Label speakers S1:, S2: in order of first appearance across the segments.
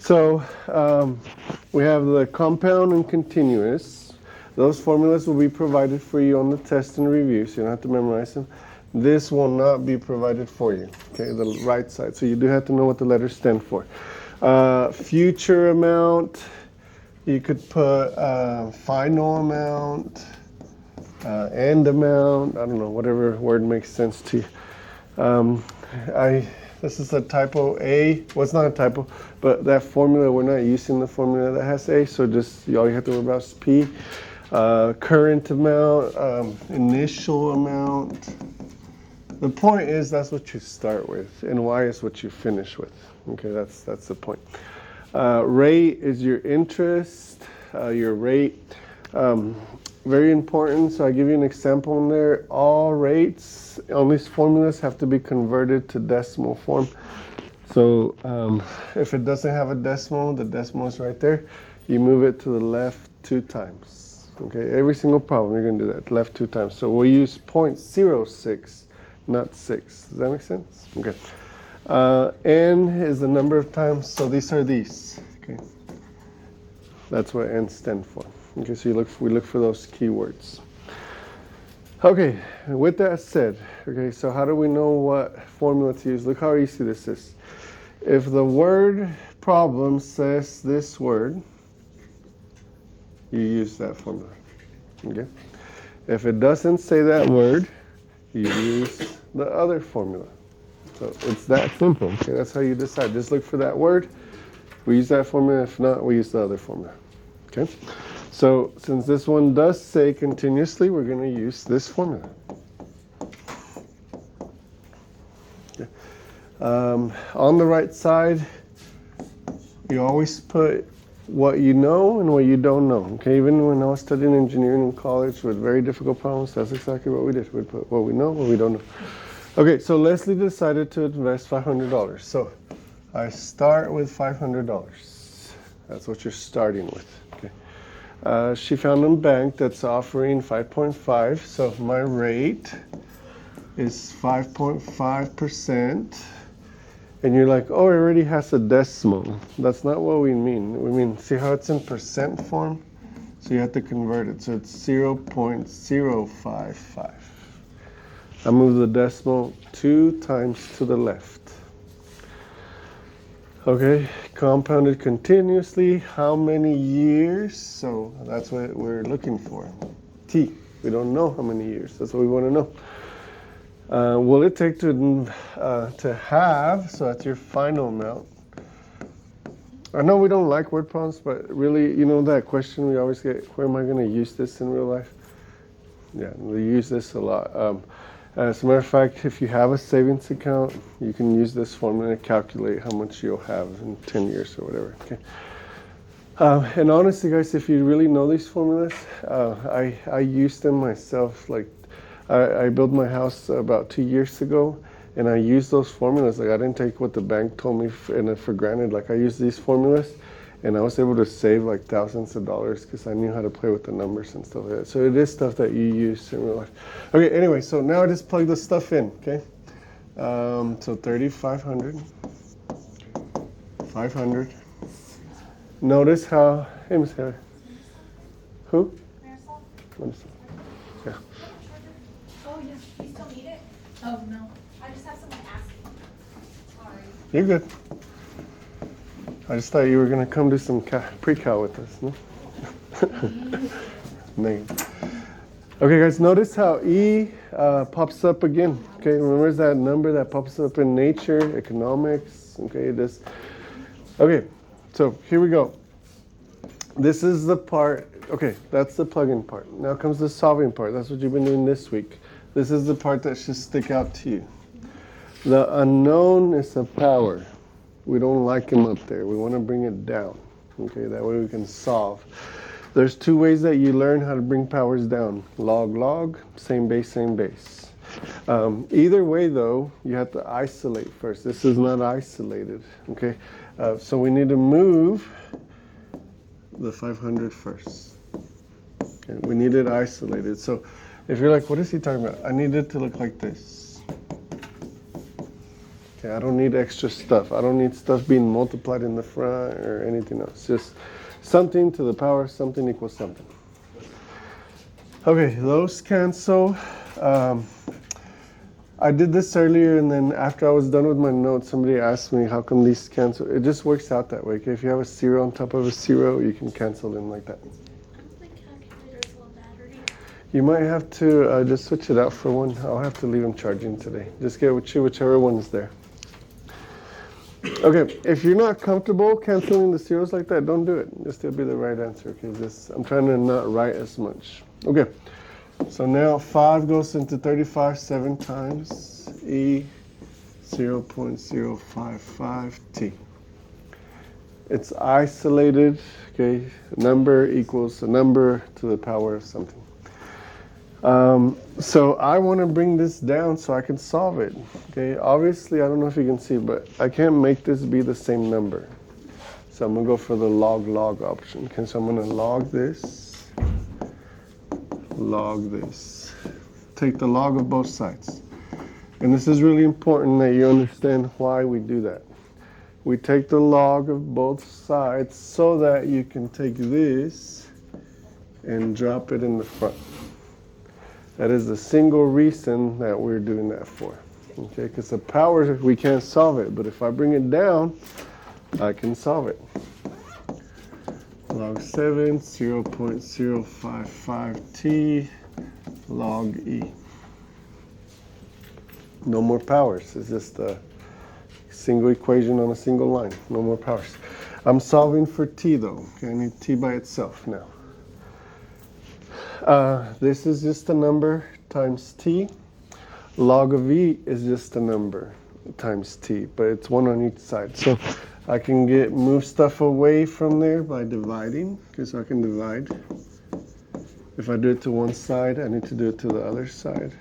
S1: So we have the compound and continuous. Those formulas will be provided for you on the test and review, so you don't have to memorize them. This will not be provided for you, okay, the right side. So you do have to know what the letters stand for. Future amount, you could put final amount, end amount, I don't know, whatever word makes sense to you. This is a typo A. Well, it's not a typo, but that formula, we're not using the formula that has A, so just all you have to worry about is P. Current amount, initial amount. The point is that's what you start with, and Y is what you finish with. Okay, that's the point. Rate is your interest, your rate. Very important, so I give you an example in there. All rates on these formulas have to be converted to decimal form. So if it doesn't have a decimal, the decimal is right there. You move it to the left 2 times. Okay, every single problem you're going to do that, left 2 times. So we'll use 0.06, not 6. Does that make sense? Okay. N is the number of times, so these are these. Okay, that's what N stands for. Okay, so we look for those keywords. Okay, with that said, okay, so how do we know what formula to use? Look how easy this is. If the word problem says this word, you use that formula. Okay. If it doesn't say that word, you use the other formula. So it's that simple. Okay, that's how you decide. Just look for that word. We use that formula. If not, we use the other formula. Okay. So since this one does say continuously, we're going to use this formula. Okay. On the right side, you always put what you know and what you don't know. Okay, even when I was studying engineering in college with very difficult problems, that's exactly what we did. We put what we know, what we don't know. Okay, so Leslie decided to invest $500. So I start with $500. That's what you're starting with. Okay. She found a bank that's offering 5.5. So my rate is 5.5%. And you're like, oh, it already has a decimal. That's not what we mean. We mean, see how it's in percent form? So you have to convert it. So it's 0.055. I move the decimal 2 times to the left. Okay, compounded continuously. How many years? So that's what we're looking for. T. We don't know how many years. That's what we want to know. Will it take to have, so that's your final amount. I know we don't like word problems, but really, you know that question we always get, where am I going to use this in real life? Yeah, we use this a lot. As a matter of fact, if you have a savings account, you can use this formula to calculate how much you'll have in 10 years or whatever. Okay. And honestly, guys, if you really know these formulas, I use them myself. Like, I built my house about 2 years ago, and I used those formulas. Like, I didn't take what the bank told me for granted. Like, I used these formulas, and I was able to save like thousands of dollars because I knew how to play with the numbers and stuff like that. So it is stuff that you use in real life. Okay, anyway, so now I just plug the stuff in, okay? So 3,500, 500. Notice how, hey, Miss Heather. Who? Marisol. Yeah.
S2: Oh, yeah. You still need it? Oh, no. I just have someone asking. Sorry.
S1: You're good. I just thought you were going to come do some pre-cal with us, no? Okay, guys, notice how E pops up again. Okay, remember that number that pops up in nature, economics, okay, this. Okay, so here we go. This is the part, okay, that's the plug-in part. Now comes the solving part. That's what you've been doing this week. This is the part that should stick out to you. The unknown is a power. We don't like them up there. We want to bring it down. Okay, that way we can solve. There's 2 ways that you learn how to bring powers down. Log, log, same base, same base. Either way, though, you have to isolate first. This is not isolated. Okay, so we need to move the 500 first. Okay, we need it isolated. So if you're like, what is he talking about? I need it to look like this. Okay, I don't need extra stuff. I don't need stuff being multiplied in the front or anything else. Just something to the power of something equals something. Okay, those cancel. I did this earlier, and then after I was done with my notes, somebody asked me how come these cancel. It just works out that way. Okay, if you have a 0 on top of a 0, you can cancel them like that.
S2: The calculator's low battery.
S1: You might have to just switch it out for one. I'll have to leave them charging today. Just get whichever one is there. Okay, if you're not comfortable canceling the zeros like that, don't do it. Just still be the right answer. Okay, I'm trying to not write as much. Okay, so now 5 goes into 35 7 times E 0.055T. It's isolated, okay? A number equals a number to the power of something. So I want to bring this down so I can solve it. Okay, obviously I don't know if you can see, but I can't make this be the same number. So I'm going to go for the log option. Okay, so I'm going to log this. Take the log of both sides. And this is really important that you understand why we do that. We take the log of both sides so that you can take this and drop it in the front. That is the single reason that we're doing that for. Okay, because the power, we can't solve it, but if I bring it down, I can solve it. Log 7, 0.055T, log E. No more powers. It's just a single equation on a single line. No more powers. I'm solving for T though. Okay, I need T by itself now. This is just a number times T. Log of E is just a number times T, but it's one on each side. So I can move stuff away from there by dividing, because I can divide. If I do it to one side, I need to do it to the other side.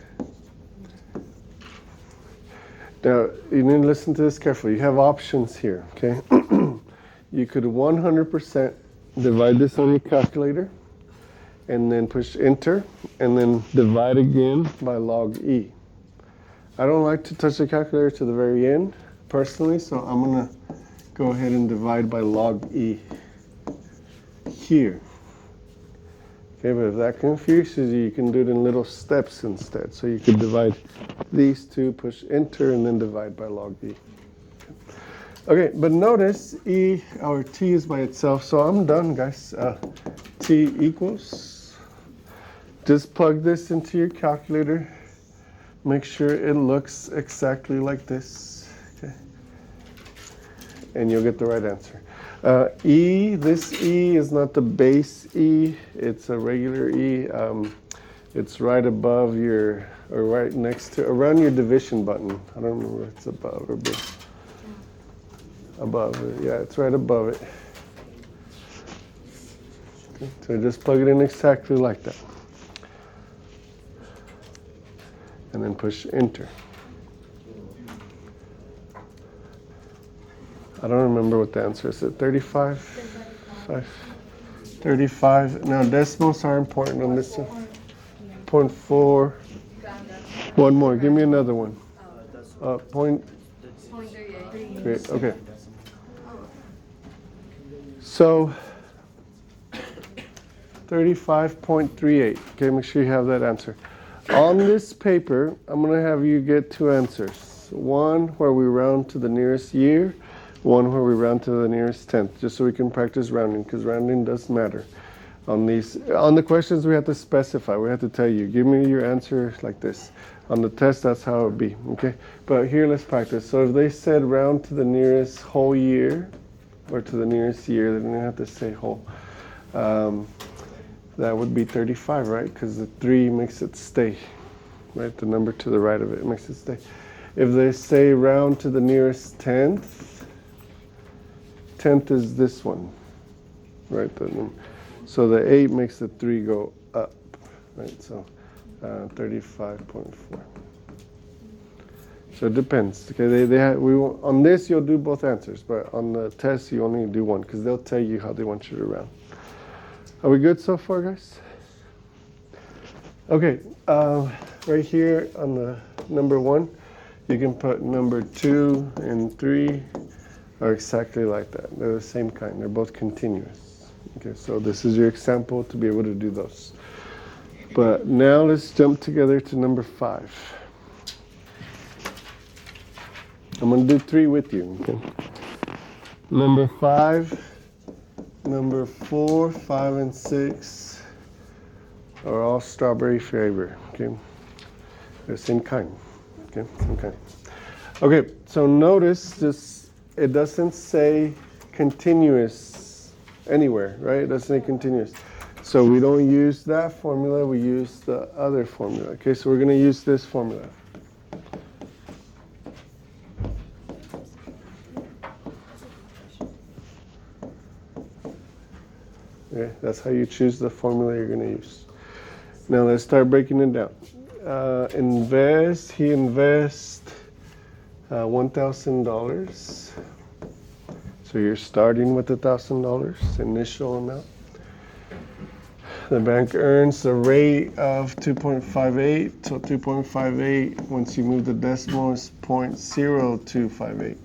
S1: Now, you need to listen to this carefully. You have options here, okay? You could 100% divide this on your calculator, and then push enter, and then divide again by log E. I don't like to touch the calculator to the very end, personally, so I'm going to go ahead and divide by log E here. Okay, but if that confuses you, you can do it in little steps instead. So you could divide these two, push enter, and then divide by log E. Okay, but notice E, our T is by itself, so I'm done, guys. T equals. Just plug this into your calculator. Make sure it looks exactly like this. Okay. And you'll get the right answer. E, this E is not the base E. It's a regular E. It's right above or right next to, around your division button. I don't remember if it's above or below. Above it. Yeah, it's right above it. Okay. So just plug it in exactly like that. And then push enter. I don't remember what the answer is. Is it 35? 35. Now decimals are important on this one. 0.4. One more. Give me another one. Point. Okay. So 35.38. Okay, make sure you have that answer. On this paper, I'm going to have you get two answers. One where we round to the nearest year, one where we round to the nearest tenth, just so we can practice rounding, because rounding does matter. On the questions, we have to specify. We have to tell you, give me your answer like this. On the test, that's how it would be, okay? But here, let's practice. So if they said round to the nearest whole year, or to the nearest year, then they have to say whole. That would be 35, right? Because the 3 makes it stay, right? The number to the right of it makes it stay. If they say round to the nearest tenth, tenth is this one, right? So the 8 makes the 3 go up, right? So 35.4. So it depends. Okay, on this you'll do both answers, but on the test you only do one, because they'll tell you how they want you to round. Are we good so far, guys? Okay, right here on the number 1, You can put number 2 and 3 are exactly like that. They're the same kind. They're both continuous. Okay, so this is your example to be able to do those. But now let's jump together to number 5. I'm going to do 3 with you. Okay? Number 5, number 4, 5, and 6 are all strawberry flavor. Okay, they're same kind. Okay, same kind. Okay, so notice this. It doesn't say continuous anywhere, right? It doesn't say continuous. So we don't use that formula. We use the other formula. Okay, so we're going to use this formula. Okay, that's how you choose the formula you're going to use. Now let's start breaking it down. He invests $1,000. So you're starting with $1,000 initial amount. The bank earns a rate of 2.58. So 2.58, once you move the decimal, is 0.0258.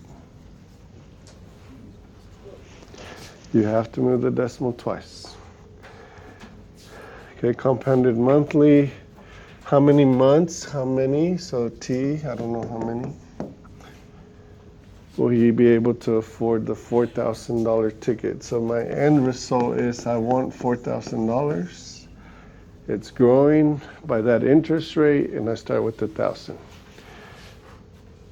S1: You have to move the decimal twice. Okay, compounded monthly. How many months? How many? So T, I don't know how many. Will he be able to afford the $4,000 ticket? So my end result is I want $4,000. It's growing by that interest rate, and I start with 1,000.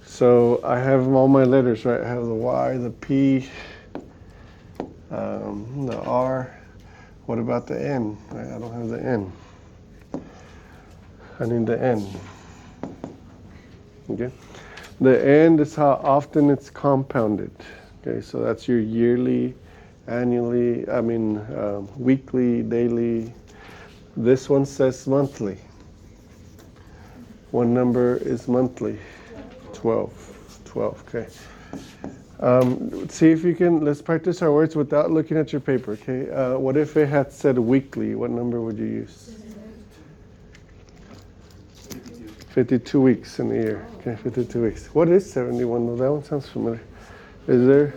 S1: So I have all my letters, right? I have the Y, the P, the R. What about the N? Right, I don't have the N. I need the N. Okay. The N is how often it's compounded. Okay, so that's your yearly, annually, weekly, daily. This one says monthly. One number is monthly. 12, okay. See if you can, let's practice our words without looking at your paper, okay? What if it had said weekly? What number would you use? 52 weeks in a year. Okay, 52 weeks. What is 71 though? That one sounds familiar. Is there?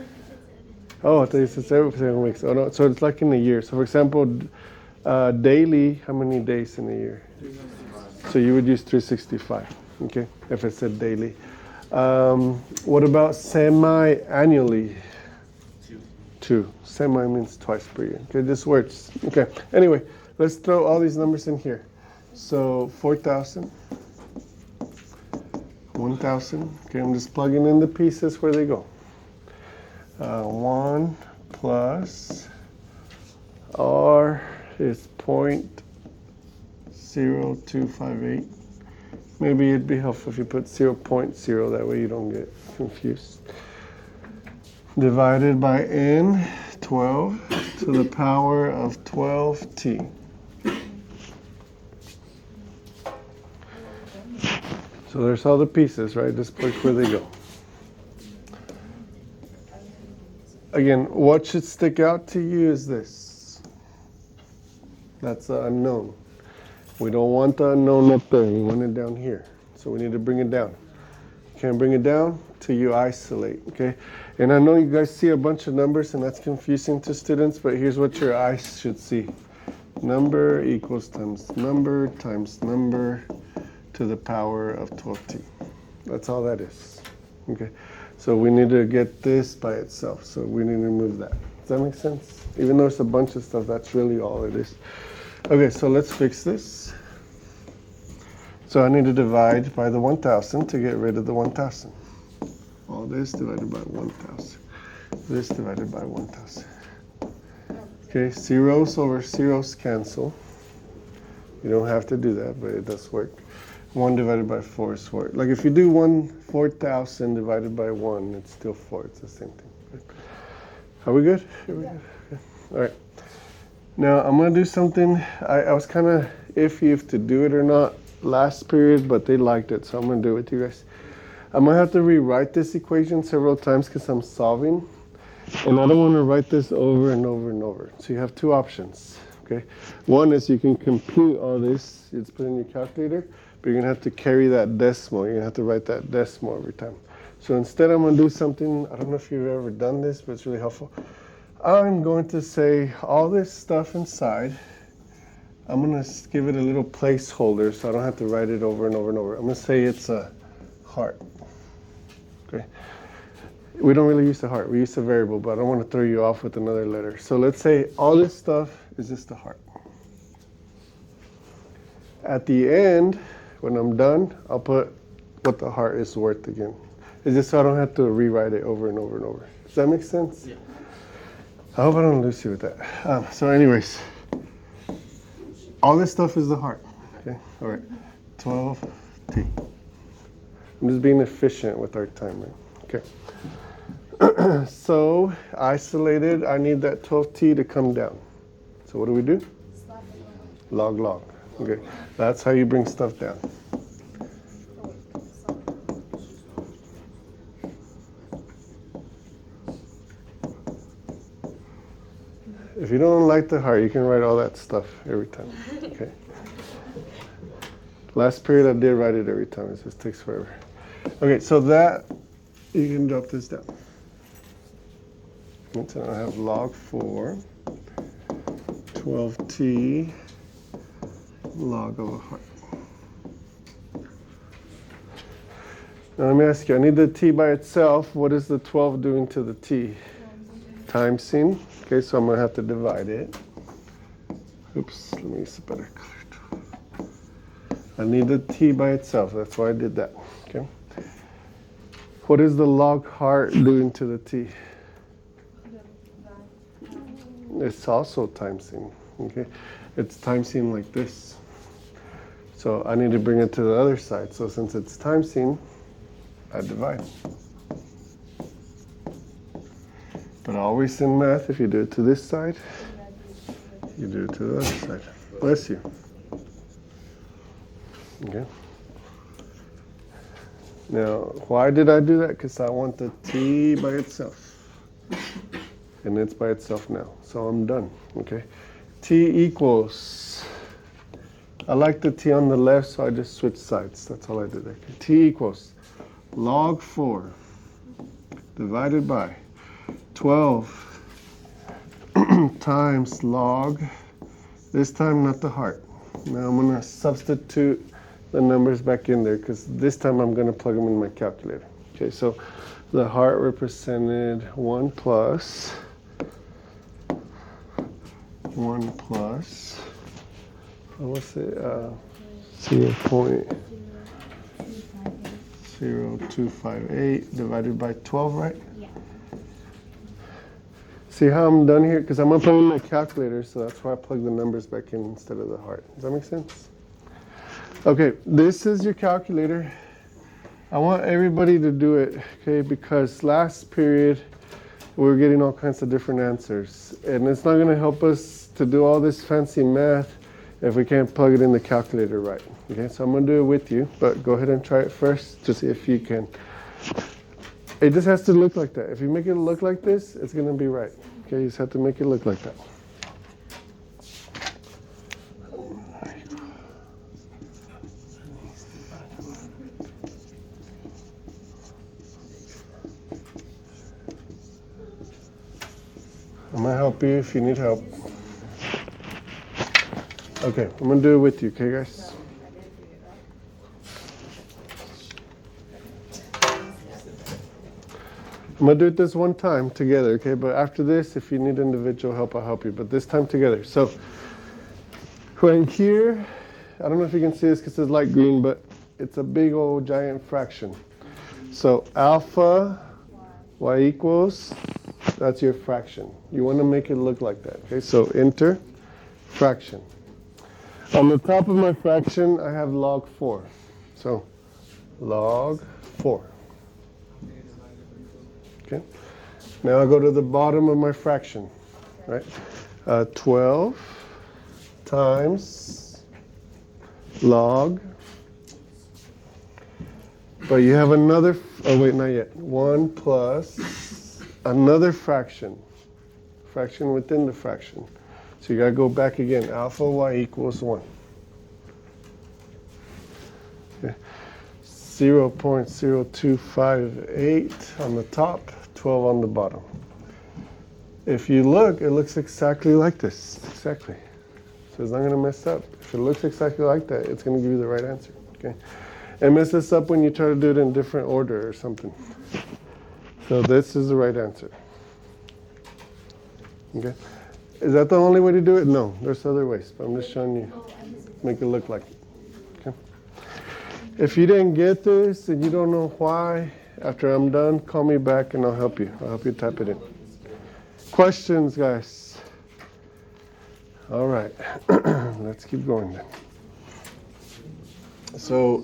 S1: Oh, I thought you said 7 weeks. Oh no, so it's like in a year. So for example, daily, how many days in a year? So you would use 365, okay, if it said daily. What about semi-annually? 2. Semi means twice per year. Okay, this works. Okay, anyway, let's throw all these numbers in here. So 4,000. 1,000. Okay, I'm just plugging in the pieces where they go. 1 plus R is 0.0258. Maybe it'd be helpful if you put 0.0, that way you don't get confused. Divided by N, 12 to the power of 12T. So there's all the pieces, right? Just place where they go. Again, what should stick out to you is this. That's the unknown. We don't want the unknown up there. We want it down here. So we need to bring it down. You can't bring it down till you isolate, okay? And I know you guys see a bunch of numbers and that's confusing to students, but here's what your eyes should see. Number equals times number to the power of 12t. That's all that is, okay? So we need to get this by itself, so we need to remove that. Does that make sense? Even though it's a bunch of stuff, that's really all it is. Okay, so let's fix this. So I need to divide by the 1,000 to get rid of the 1,000. All this divided by 1,000. This divided by 1,000. Okay, zeros over zeros cancel. You don't have to do that, but it does work. 1 divided by 4 is 4. Like if you do 4,000 divided by 1, it's still 4. It's the same thing. Are we good? Are we good? Okay. All right. Now I'm going to do something. I was kind of iffy if to do it or not last period, but they liked it, so I'm going to do it with you guys. I'm going to have to rewrite this equation several times because I'm solving. And I don't want to write this over and over and over. So you have two options. Okay. One is you can compute all this. It's put in your calculator. but you're going to have to carry that decimal. You're going to have to write that decimal every time. So instead, I'm going to do something, I don't know if you've ever done this, but it's really helpful. I'm going to say all this stuff inside. I'm going to give it a little placeholder so I don't have to write it over and over and over. I'm going to say it's a heart. Okay. We don't really use the heart. We use a variable, but I don't want to throw you off with another letter. So let's say all this stuff is just the heart. At the end, when I'm done, I'll put what the heart is worth again. It's just so I don't have to rewrite it over and over and over. Does that make sense? Yeah. I hope I don't lose you with that. So anyways, all this stuff is the heart. Okay, all right, 12T. I'm just being efficient with our time, right? Okay. So isolated, I need that 12T to come down. So what do? Log. Okay, that's how you bring stuff down. If you don't like the heart, you can write all that stuff every time. Okay. Last period I did write it every time. It just takes forever. Okay, so that you can drop this down. And so I have log 4, 12T, log of a heart. Now let me ask you, I need the T by itself. What is the 12 doing to the T? Timesing. Okay, so I'm going to have to divide it. Oops, let me use a better color. I need the T by itself. That's why I did that. Okay. What is the log heart doing to the T? It's also timesing. Okay. It's timesing like this. So I need to bring it to the other side. So since it's timesing, I divide. But always in math, if you do it to this side, you do it to the other side. Bless you. Okay. Now, why did I do that? Because I want the T by itself. And it's by itself now. So I'm done. Okay. T equals. I like the T on the left, so I just switch sides. That's all I did there. Okay. T equals log 4 divided by 12 times log, this time not the heart. Now I'm going to substitute the numbers back in there because this time I'm going to plug them in my calculator. Okay, so the heart represented 1 plus, what's it, 0.0258 divided by 12, right? See how I'm done here? Because I'm going to plug in my calculator, so that's why I plug the numbers back in instead of the heart. Does that make sense? Okay, this is your calculator. I want everybody to do it, okay, because last period we were getting all kinds of different answers. And it's not going to help us to do all this fancy math if we can't plug it in the calculator right. Okay, so I'm going to do it with you, but go ahead and try it first to see if you can. It just has to look like that. If you make it look like this, it's going to be right. Okay, you just have to make it look like that. I'm going to help you if you need help. Okay, I'm going to do it with you, okay, guys? I'm going to do it this one time together, okay? But after this, if you need individual help, I'll help you. But this time together. So, right here, I don't know if you can see this because it's light green, but it's a big old giant fraction. So, alpha y equals, that's your fraction. You want to make it look like that, okay? So, enter fraction. On the top of my fraction, I have log 4. So, log 4. Okay. Now I go to the bottom of my fraction, right? 12 times log. But you have another, oh wait, not yet. 1 plus another fraction. Fraction within the fraction. So you got to go back again. Alpha y equals 1. 0.0258 on the top, 12 on the bottom. If you look, it looks exactly like this. Exactly. So it's not going to mess up. If it looks exactly like that, it's going to give you the right answer. Okay. It messes up when you try to do it in different order or something. So this is the right answer. Okay. Is that the only way to do it? No, there's other ways, but I'm just showing you, make it look like it. Okay. If you didn't get this and you don't know why, after I'm done, call me back and I'll help you. I'll help you type it in. Questions, guys? All right, let's keep going then. So,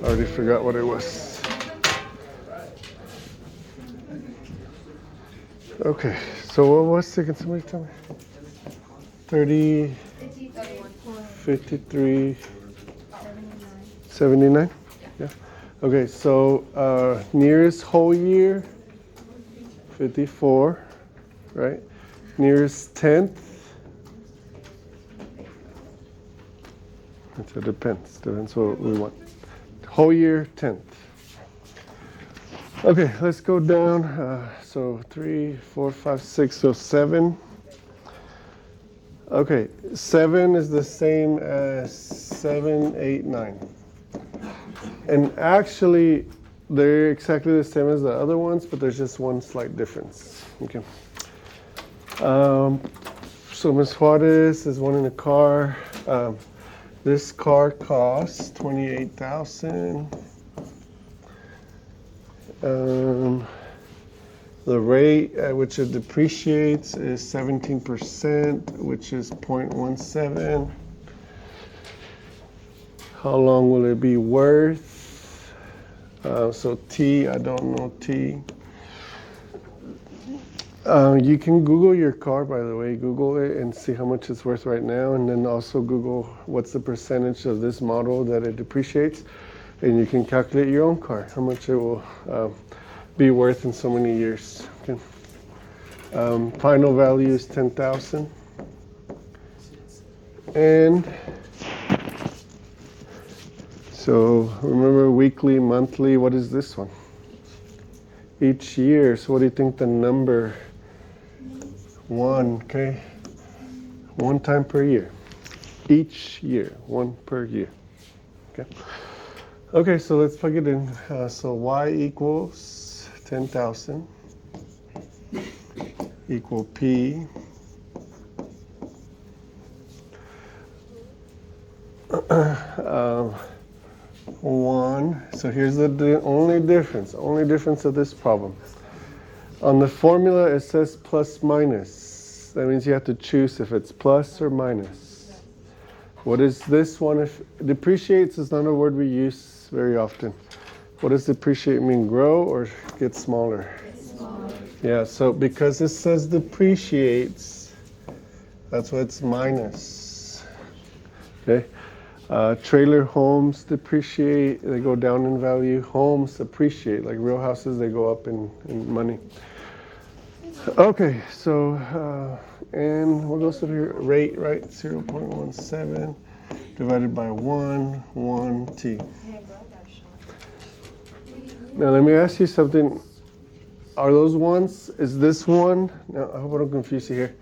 S1: I already forgot what it was. Okay, so what was it? Can somebody tell me? 30, 53, 79? Yeah. Okay, so nearest whole year, 54, right? Nearest tenth, it depends what we want. Whole year, tenth. Okay, let's go down. So 3, 4, 5, 6, so 7. Okay, 7 is the same as 7, 8, 9. And actually, they're exactly the same as the other ones, but there's just one slight difference. Okay. So Ms. Juarez is wanting a car. This car costs $28,000. The rate at which it depreciates is 17%, which is 0.17. How long will it be worth? So T, I don't know T. You can Google your car, by the way. Google it and see how much it's worth right now, and then also Google what's the percentage of this model that it depreciates, and you can calculate your own car, how much it will be worth in so many years. Okay. Final value is 10,000. And so remember weekly, monthly, what is this one? Each year, so what do you think the number? 1, okay? 1 time per year. Each year, 1 per year. Okay. Okay, so let's plug it in. So y equals 10,000 equal P. One. So here's the only difference of this problem. On the formula, it says plus minus. That means you have to choose if it's plus or minus. What is this one? If depreciates is not a word we use very often. What does depreciate mean? Grow or get smaller? Get smaller. Yeah, so because it says depreciates, that's why it's minus. Okay. Trailer homes depreciate, they go down in value. Homes appreciate, like real houses, they go up in money. Okay, so, and what goes to here? Rate, right? 0.17 divided by 1 T. Now let me ask you something. Are those ones, is this one, now I hope I don't confuse you here.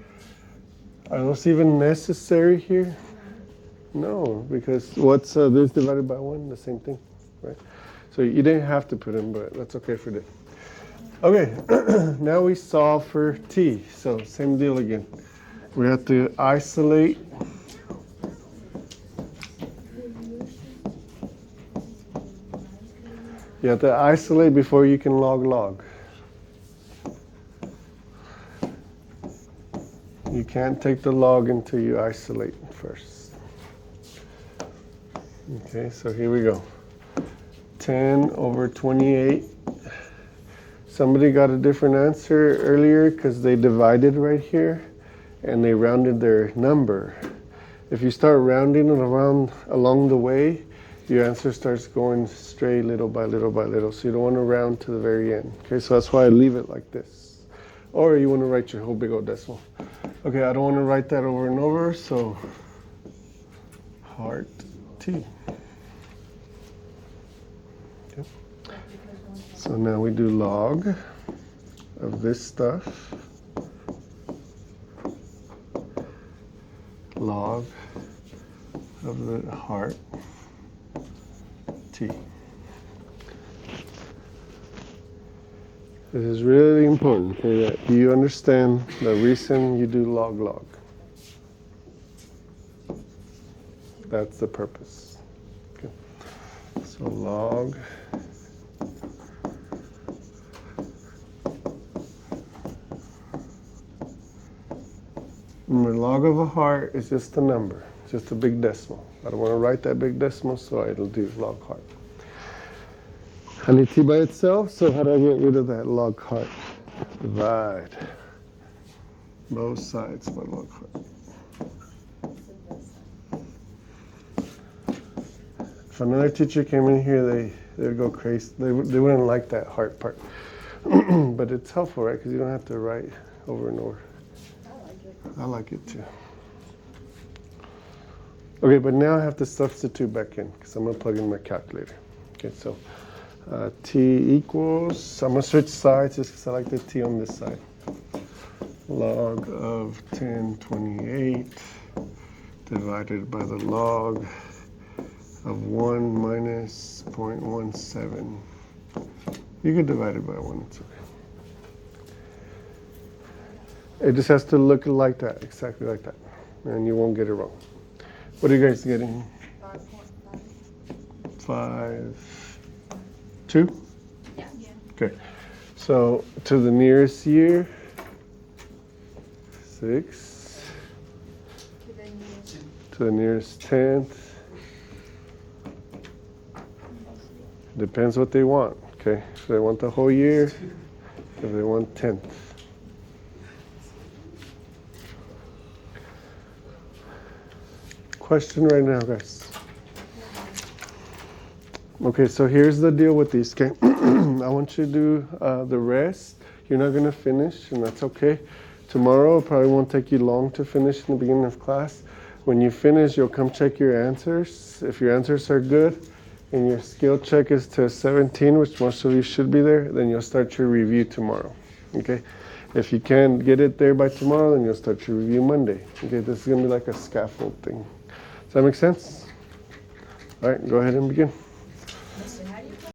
S1: Are those even necessary here? No, because what's this divided by 1? The same thing, right? So you didn't have to put in, but that's okay for this. Okay, now we solve for T. So same deal again. We have to isolate. You have to isolate before you can log. You can't take the log until you isolate first. Okay, so here we go. 10 over 28. Somebody got a different answer earlier because they divided right here and they rounded their number. If you start rounding it around along the way, your answer starts going straight little by little by little. So you don't want to round to the very end. Okay, so that's why I leave it like this. Or you want to write your whole big old decimal. Okay, I don't want to write that over and over, so heart T. So now we do log of this stuff, log of the heart, T. This is really important, okay, that you understand the reason you do log. That's the purpose. Okay. So log remember, log of a heart is just a number, just a big decimal. I don't want to write that big decimal, so it'll do log heart. I need T by itself, so how do I get rid of that log heart? Divide both sides by log heart. If another teacher came in here, they would go crazy. They wouldn't like that heart part. But it's helpful, right? Because you don't have to write over and over. I like it too. Okay, but now I have to substitute back in because I'm going to plug in my calculator. Okay, so T equals, I'm going to switch sides just because I like the T on this side. Log of 1028 divided by the log of 1 minus 0.17. You can divide it by 1, it's okay. It just has to look like that, exactly like that, and you won't get it wrong. What are you guys getting? 5, 2?
S2: Yeah.
S1: Okay, so to the nearest year, 6. To the nearest tenth. Depends what they want, okay? If they want the whole year, if they want tenth. Question right now, guys. Okay, so here's the deal with these, okay? I want you to do the rest. You're not going to finish, and that's okay. Tomorrow, it probably won't take you long to finish in the beginning of class. When you finish, you'll come check your answers. If your answers are good and your skill check is to 17, which most of you should be there, then you'll start your review tomorrow, okay? If you can't get it there by tomorrow, then you'll start your review Monday. Okay, this is going to be like a scaffold thing. Does that make sense? All right, go ahead and begin.